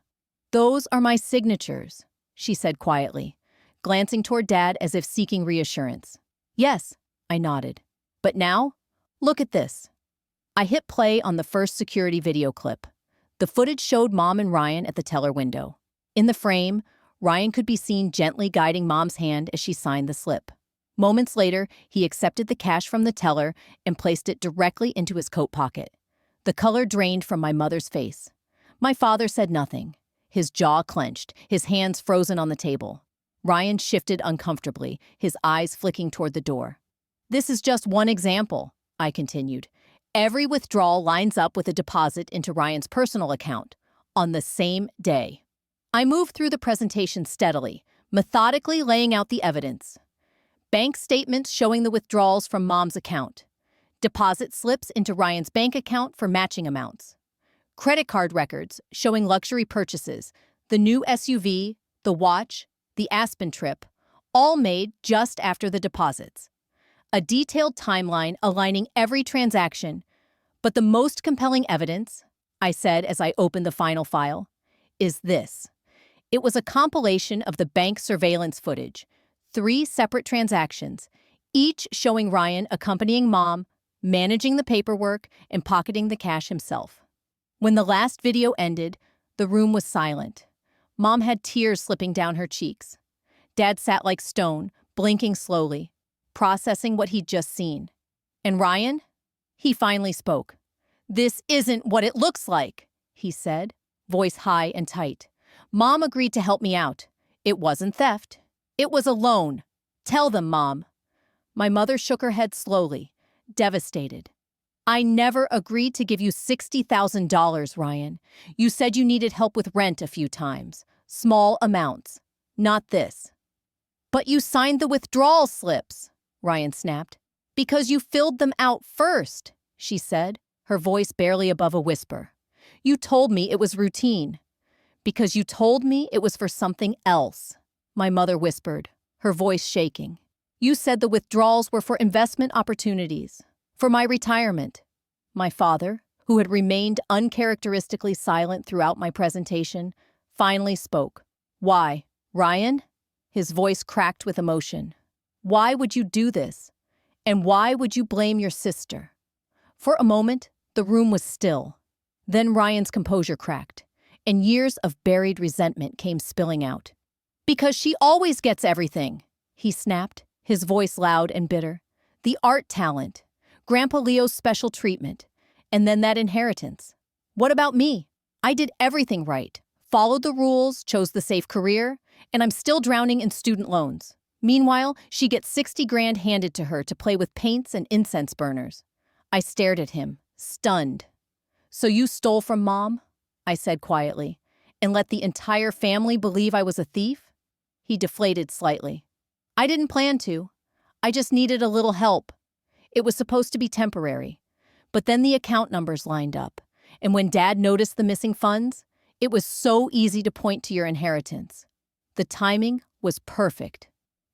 Those are my signatures, she said quietly, glancing toward Dad as if seeking reassurance. Yes, I nodded. But now, look at this. I hit play on the first security video clip. The footage showed Mom and Ryan at the teller window. In the frame, Ryan could be seen gently guiding Mom's hand as she signed the slip. Moments later, he accepted the cash from the teller and placed it directly into his coat pocket. The color drained from my mother's face. My father said nothing. His jaw clenched, his hands frozen on the table. Ryan shifted uncomfortably, his eyes flicking toward the door. This is just one example, I continued. Every withdrawal lines up with a deposit into Ryan's personal account on the same day. I moved through the presentation steadily, methodically laying out the evidence. Bank statements showing the withdrawals from Mom's account. Deposit slips into Ryan's bank account for matching amounts. Credit card records showing luxury purchases, the new SUV, the watch, the Aspen trip, all made just after the deposits. A detailed timeline aligning every transaction. But the most compelling evidence, I said as I opened the final file, is this. It was a compilation of the bank surveillance footage, 3 separate transactions, each showing Ryan accompanying Mom, managing the paperwork, and pocketing the cash himself. When the last video ended, the room was silent. Mom had tears slipping down her cheeks. Dad sat like stone, blinking slowly, processing what he'd just seen. And Ryan? He finally spoke. This isn't what it looks like, he said, voice high and tight. Mom agreed to help me out. It wasn't theft. It was a loan. Tell them, Mom. My mother shook her head slowly, devastated. I never agreed to give you $60,000, Ryan. You said you needed help with rent a few times. Small amounts. Not this. But you signed the withdrawal slips, Ryan snapped. Because you filled them out first, she said, her voice barely above a whisper. You told me it was routine. Because you told me it was for something else, my mother whispered, her voice shaking. You said the withdrawals were for investment opportunities, for my retirement. My father, who had remained uncharacteristically silent throughout my presentation, finally spoke. Why, Ryan? His voice cracked with emotion. Why would you do this? And why would you blame your sister? For a moment, the room was still. Then Ryan's composure cracked, and years of buried resentment came spilling out. Because she always gets everything, he snapped, his voice loud and bitter. The art talent, Grandpa Leo's special treatment, and then that inheritance. What about me? I did everything right, followed the rules, chose the safe career, and I'm still drowning in student loans. Meanwhile, she gets $60,000 handed to her to play with paints and incense burners. I stared at him, stunned. So you stole from Mom? I said quietly, and let the entire family believe I was a thief? He deflated slightly. I didn't plan to. I just needed a little help. It was supposed to be temporary. But then the account numbers lined up, and when Dad noticed the missing funds, it was so easy to point to your inheritance. The timing was perfect.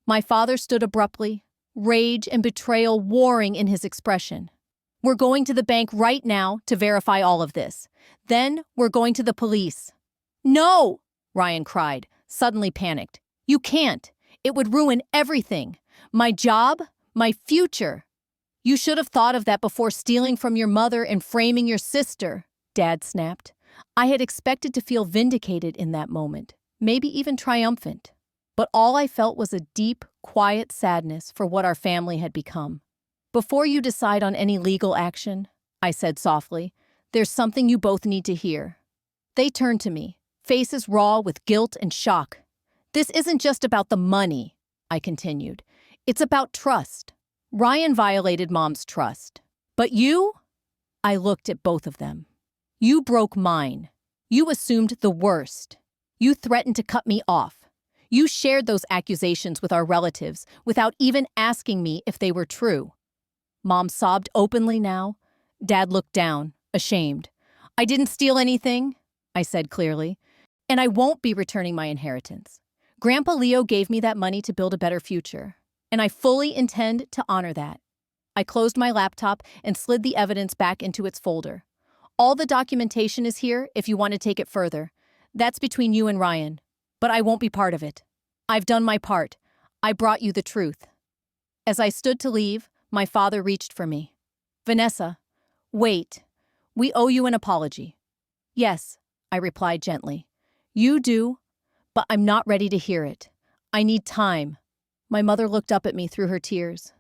My father stood abruptly, rage and betrayal warring in his expression. "We're going to the bank right now to verify all of this. Then we're going to the police." "No!" Ryan cried, suddenly panicked. "You can't. It would ruin everything. My job, my future." "You should have thought of that before stealing from your mother and framing your sister," Dad snapped. I had expected to feel vindicated in that moment, maybe even triumphant. But all I felt was a deep, quiet sadness for what our family had become. "Before you decide on any legal action," I said softly, "there's something you both need to hear." They turned to me, faces raw with guilt and shock. "This isn't just about the money," I continued. "It's about trust. Ryan violated Mom's trust. But you?" I looked at both of them. "You broke mine. You assumed the worst. You threatened to cut me off. You shared those accusations with our relatives without even asking me if they were true." Mom sobbed openly now. Dad looked down, ashamed. "I didn't steal anything," I said clearly, "and I won't be returning my inheritance. Grandpa Leo gave me that money to build a better future, and I fully intend to honor that." I closed my laptop and slid the evidence back into its folder. "All the documentation is here if you want to take it further. That's between you and Ryan, but I won't be part of it. I've done my part. I brought you the truth." As I stood to leave, my father reached for me. "Vanessa, wait. We owe you an apology." "Yes," I replied gently. "You do, but I'm not ready to hear it. I need time." My mother looked up at me through her tears.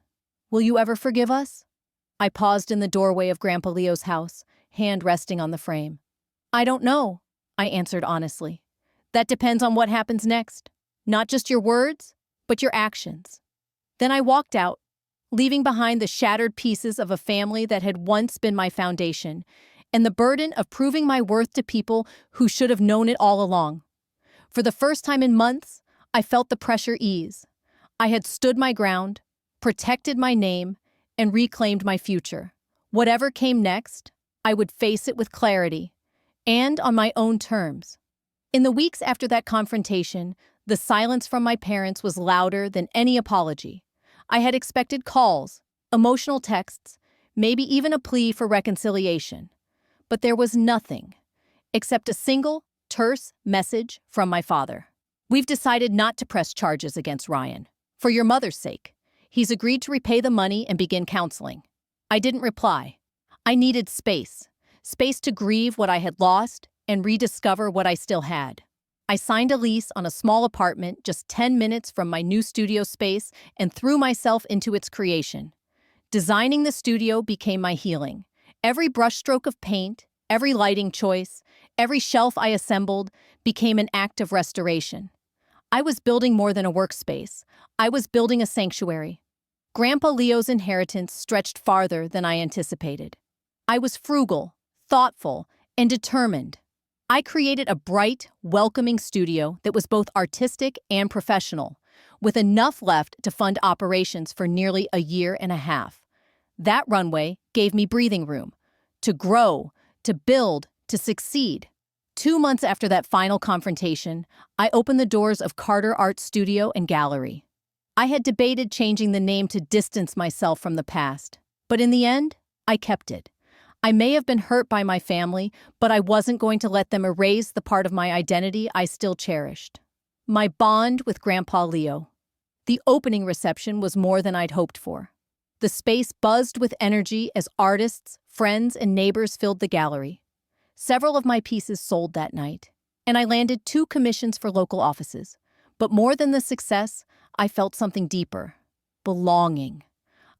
"Will you ever forgive us?" I paused in the doorway of Grandpa Leo's house, hand resting on the frame. "I don't know," I answered honestly. "That depends on what happens next. Not just your words, but your actions." Then I walked out, leaving behind the shattered pieces of a family that had once been my foundation, and the burden of proving my worth to people who should have known it all along. For the first time in months, I felt the pressure ease. I had stood my ground, protected my name, and reclaimed my future. Whatever came next, I would face it with clarity, and on my own terms. In the weeks after that confrontation, the silence from my parents was louder than any apology. I had expected calls, emotional texts, maybe even a plea for reconciliation. But there was nothing, except a single, terse message from my father. "We've decided not to press charges against Ryan. For your mother's sake. He's agreed to repay the money and begin counseling." I didn't reply. I needed space. Space to grieve what I had lost and rediscover what I still had. I signed a lease on a small apartment just 10 minutes from my new studio space and threw myself into its creation. Designing the studio became my healing. Every brushstroke of paint, every lighting choice, every shelf I assembled became an act of restoration. I was building more than a workspace. I was building a sanctuary. Grandpa Leo's inheritance stretched farther than I anticipated. I was frugal, thoughtful, and determined. I created a bright, welcoming studio that was both artistic and professional, with enough left to fund operations for nearly a year and a half. That runway gave me breathing room to grow, to build, to succeed. 2 months after that final confrontation, I opened the doors of Carter Art Studio and Gallery. I had debated changing the name to distance myself from the past, but in the end, I kept it. I may have been hurt by my family, but I wasn't going to let them erase the part of my identity I still cherished. My bond with Grandpa Leo. The opening reception was more than I'd hoped for. The space buzzed with energy as artists, friends, and neighbors filled the gallery. Several of my pieces sold that night, and I landed 2 commissions for local offices. But more than the success, I felt something deeper: belonging.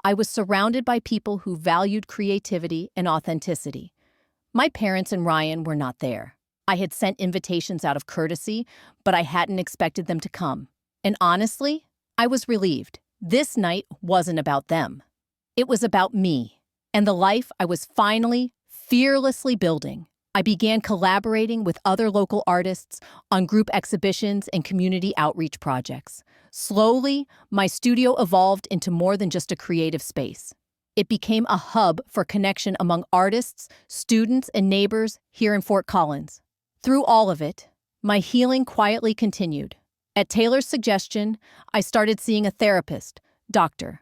I was surrounded by people who valued creativity and authenticity. My parents and Ryan were not there. I had sent invitations out of courtesy, but I hadn't expected them to come. And honestly, I was relieved. This night wasn't about them. It was about me and the life I was finally, fearlessly building. I began collaborating with other local artists on group exhibitions and community outreach projects. Slowly, my studio evolved into more than just a creative space. It became a hub for connection among artists, students, and neighbors here in Fort Collins. Through all of it, my healing quietly continued. At Taylor's suggestion, I started seeing a therapist, Dr.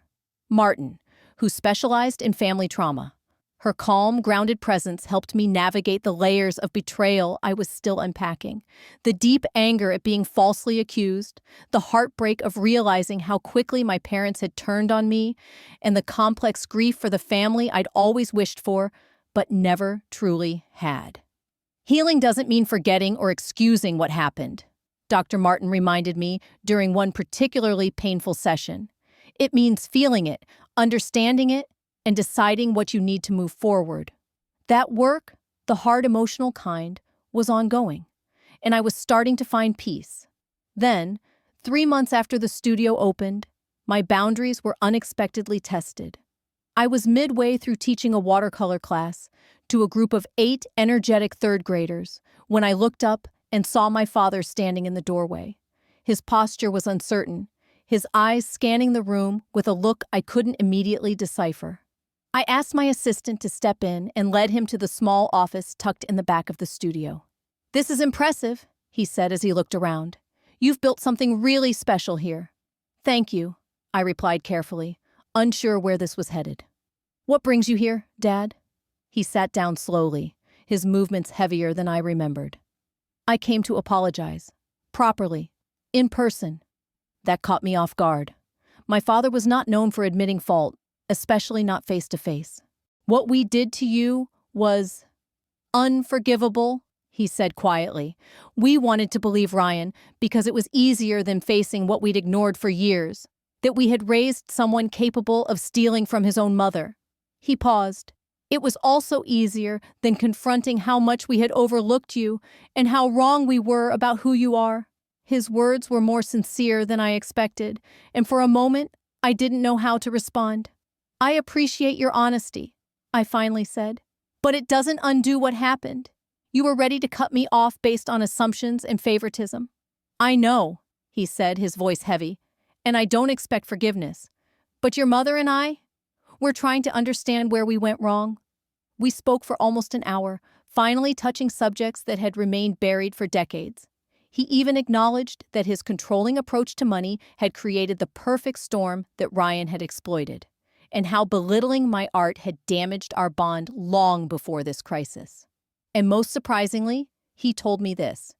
Martin, who specialized in family trauma. Her calm, grounded presence helped me navigate the layers of betrayal I was still unpacking. The deep anger at being falsely accused, the heartbreak of realizing how quickly my parents had turned on me, and the complex grief for the family I'd always wished for, but never truly had. Healing doesn't mean forgetting or excusing what happened, Dr. Martin reminded me during one particularly painful session. It means feeling it, understanding it, and deciding what you need to move forward. That work, the hard emotional kind, was ongoing, and I was starting to find peace. Then, 3 months after the studio opened, my boundaries were unexpectedly tested. I was midway through teaching a watercolor class to a group of 8 energetic third graders when I looked up and saw my father standing in the doorway. His posture was uncertain, his eyes scanning the room with a look I couldn't immediately decipher. I asked my assistant to step in and led him to the small office tucked in the back of the studio. "This is impressive," he said as he looked around. "You've built something really special here." "Thank you," I replied carefully, unsure where this was headed. "What brings you here, Dad?" He sat down slowly, his movements heavier than I remembered. "I came to apologize. Properly. In person." That caught me off guard. My father was not known for admitting fault, especially not face to face. "What we did to you was unforgivable," he said quietly. "We wanted to believe Ryan because it was easier than facing what we'd ignored for years, that we had raised someone capable of stealing from his own mother." He paused. "It was also easier than confronting how much we had overlooked you and how wrong we were about who you are." His words were more sincere than I expected, and for a moment, I didn't know how to respond. "I appreciate your honesty," I finally said, "but it doesn't undo what happened. You were ready to cut me off based on assumptions and favoritism." "I know," he said, his voice heavy, "and I don't expect forgiveness. But your mother and we're trying to understand where we went wrong." We spoke for almost an hour, finally touching subjects that had remained buried for decades. He even acknowledged that his controlling approach to money had created the perfect storm that Ryan had exploited, and how belittling my art had damaged our bond long before this crisis. And most surprisingly, he told me this: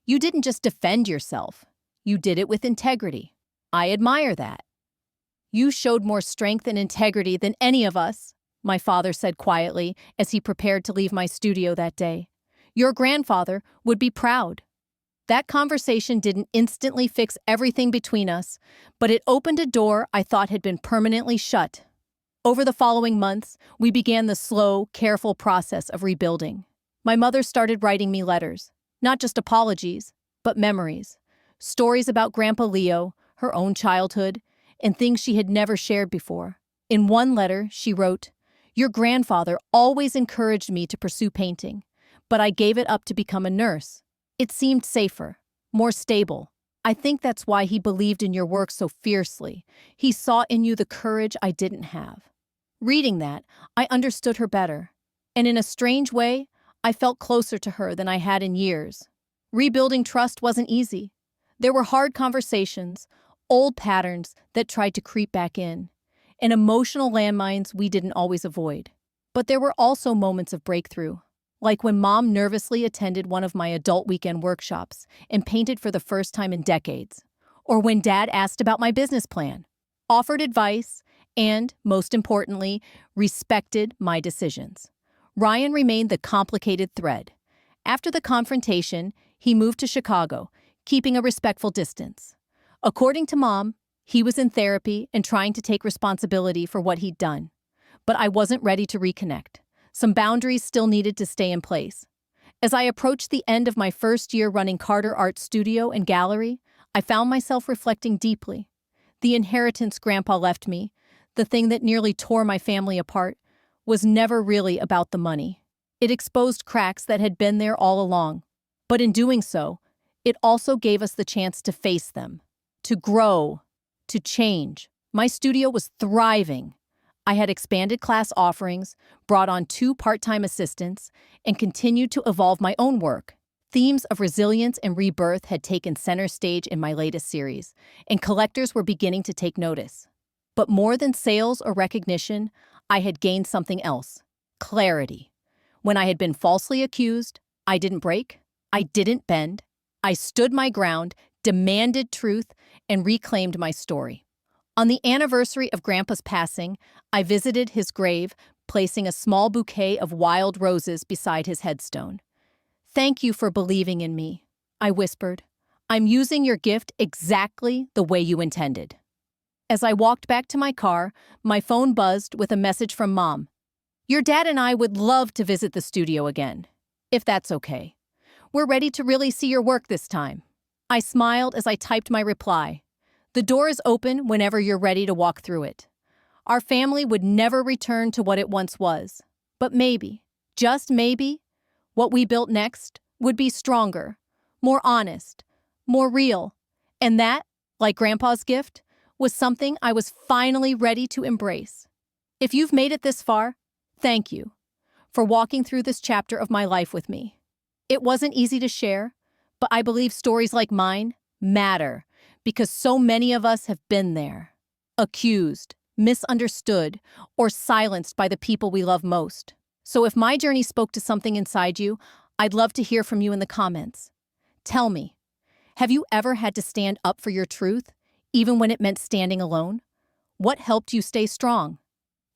"You didn't just defend yourself, you did it with integrity. I admire that." "You showed more strength and integrity than any of us," my father said quietly as he prepared to leave my studio that day. "Your grandfather would be proud." That conversation didn't instantly fix everything between us, but it opened a door I thought had been permanently shut. Over the following months, we began the slow, careful process of rebuilding. My mother started writing me letters, not just apologies, but memories. Stories about Grandpa Leo, her own childhood, and things she had never shared before. In one letter, she wrote, "Your grandfather always encouraged me to pursue painting, but I gave it up to become a nurse. It seemed safer, more stable. I think that's why he believed in your work so fiercely. He saw in you the courage I didn't have." Reading that, I understood her better, and in a strange way, I felt closer to her than I had in years. Rebuilding trust wasn't easy. There were hard conversations, old patterns that tried to creep back in, and emotional landmines we didn't always avoid. But there were also moments of breakthrough, like when Mom nervously attended one of my adult weekend workshops and painted for the first time in decades, or when Dad asked about my business plan, offered advice, and, most importantly, respected my decisions. Ryan remained the complicated thread. After the confrontation, he moved to Chicago, keeping a respectful distance. According to Mom, he was in therapy and trying to take responsibility for what he'd done. But I wasn't ready to reconnect. Some boundaries still needed to stay in place. As I approached the end of my first year running Carter Art Studio and Gallery, I found myself reflecting deeply. The inheritance Grandpa left me, the thing that nearly tore my family apart, was never really about the money. It exposed cracks that had been there all along. But in doing so, it also gave us the chance to face them, to grow, to change. My studio was thriving. I had expanded class offerings, brought on 2 part-time assistants, and continued to evolve my own work. Themes of resilience and rebirth had taken center stage in my latest series, and collectors were beginning to take notice. But more than sales or recognition, I had gained something else: clarity. When I had been falsely accused, I didn't break, I didn't bend. I stood my ground, demanded truth, and reclaimed my story. On the anniversary of Grandpa's passing, I visited his grave, placing a small bouquet of wild roses beside his headstone. "Thank you for believing in me," I whispered. "I'm using your gift exactly the way you intended." As I walked back to my car, my phone buzzed with a message from Mom. "Your dad and I would love to visit the studio again, if that's okay. We're ready to really see your work this time." I smiled as I typed my reply. "The door is open whenever you're ready to walk through it." Our family would never return to what it once was. But maybe, just maybe, what we built next would be stronger, more honest, more real. And that, like Grandpa's gift, was something I was finally ready to embrace. If you've made it this far, thank you for walking through this chapter of my life with me. It wasn't easy to share, but I believe stories like mine matter because so many of us have been there. Accused, misunderstood, or silenced by the people we love most. So if my journey spoke to something inside you, I'd love to hear from you in the comments. Tell me, have you ever had to stand up for your truth, even when it meant standing alone? What helped you stay strong?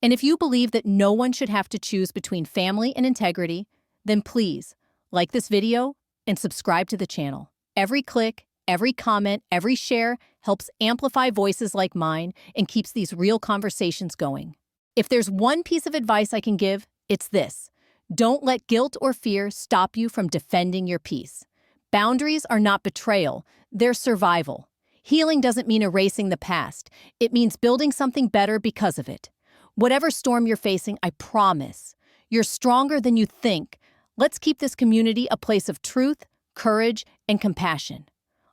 And if you believe that no one should have to choose between family and integrity, then please like this video and subscribe to the channel. Every click, every comment, every share helps amplify voices like mine and keeps these real conversations going. If there's one piece of advice I can give, it's this: don't let guilt or fear stop you from defending your peace. Boundaries are not betrayal, they're survival. Healing doesn't mean erasing the past, it means building something better because of it. Whatever storm you're facing, I promise, you're stronger than you think. Let's keep this community a place of truth, courage, and compassion.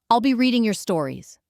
I'll be reading your stories.